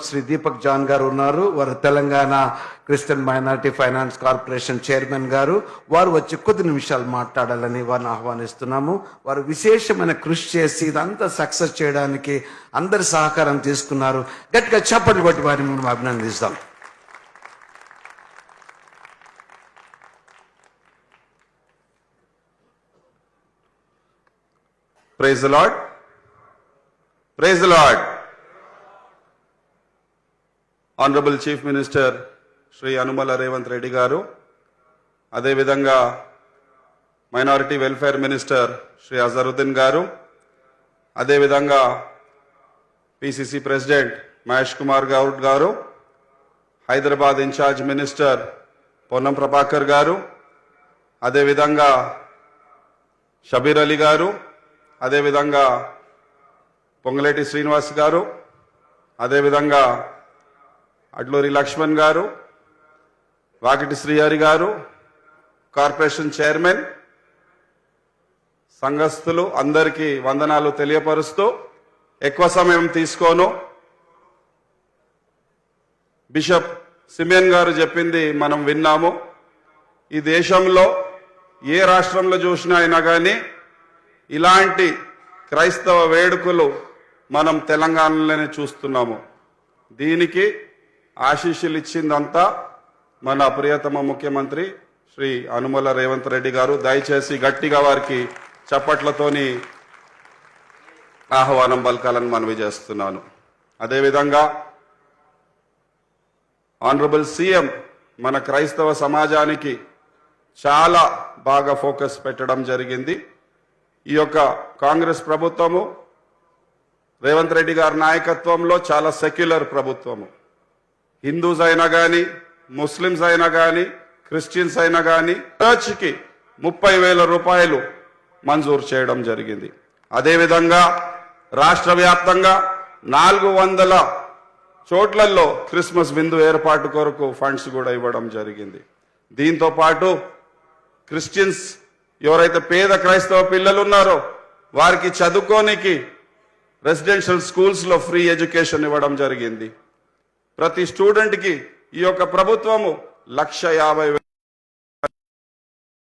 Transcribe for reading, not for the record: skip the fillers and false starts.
Shri Deepak John గారు ఉన్నారు. వారు Telangana Christian minority finance corporation chairman గారు. వారు వచ్చి కొద్ది నిమిషాలు మాట్లాడాలని వారిని ఆహ్వానిస్తున్నాము. వారు విశేషమైన కృషి చేసి ఇదంతా సక్సెస్ చేయడానికి అందరి సహకారం తీసుకున్నారు. గట్టిగా చప్పట్లు కొట్టి వారిని మనం అభినందిస్తాం. Praise the Lord. Praise the Lord. Honorable Chief Minister Shri Anumala Revanth Reddy garu, ade vidhanga Minority Welfare Minister Shri Azharuddin garu, ade vidhanga PCC President Mahesh Kumar Gaur garu, Hyderabad Incharge Minister Ponnam Prabhakar garu, ade vidhanga Shabir Ali garu, అదే విధంగా పొంగులేటి శ్రీనివాస్ గారు, అదే విధంగా అడ్లూరి లక్ష్మణ్ గారు, వాకిటి శ్రీహరి గారు, corporation chairman, సంఘస్థులు అందరికీ వందనాలు తెలియపరుస్తూ ఎక్కువ సమయం తీసుకోను. బిషప్ సిమియన్ గారు చెప్పింది మనం విన్నాము. ఈ దేశంలో ఏ రాష్ట్రంలో చూసినా అయినా కానీ ఇలాంటి క్రైస్తవ వేడుకలు మనం తెలంగాణలోనే చూస్తున్నాము. దీనికి ఆశీస్సులు ఇచ్చిందంతా మన ప్రియతమ ముఖ్యమంత్రి శ్రీ అనుమల రేవంత్ రెడ్డి గారు. దయచేసి గట్టిగా వారికి చప్పట్లతోని ఆహ్వానం పలకాలని మనవి చేస్తున్నాను. అదేవిధంగా ఆనరబుల్ సీఎం మన క్రైస్తవ సమాజానికి చాలా బాగా ఫోకస్ పెట్టడం జరిగింది. ఈ యొక్క కాంగ్రెస్ ప్రభుత్వము రేవంత్ రెడ్డి గారి నాయకత్వంలో చాలా సెక్యులర్ ప్రభుత్వము. హిందూస్ అయినా కానీ, ముస్లిమ్స్ అయినా కానీ, క్రిస్టియన్స్ అయినా కానీ చర్చ్కి 30,000 రూపాయలు మంజూరు చేయడం జరిగింది. అదేవిధంగా రాష్ట్ర వ్యాప్తంగా 400 చోట్లలో క్రిస్మస్ విందు ఏర్పాటు కొరకు ఫండ్స్ కూడా ఇవ్వడం జరిగింది. దీంతో పాటు క్రిస్టియన్స్ ఎవరైతే పేద క్రైస్తవ పిల్లలు ఉన్నారో వారికి చదువుకోనికి రెసిడెన్షియల్ స్కూల్స్లో ఫ్రీ ఎడ్యుకేషన్ ఇవ్వడం జరిగింది. ప్రతి స్టూడెంట్కి ఈ యొక్క ప్రభుత్వము 1,50,000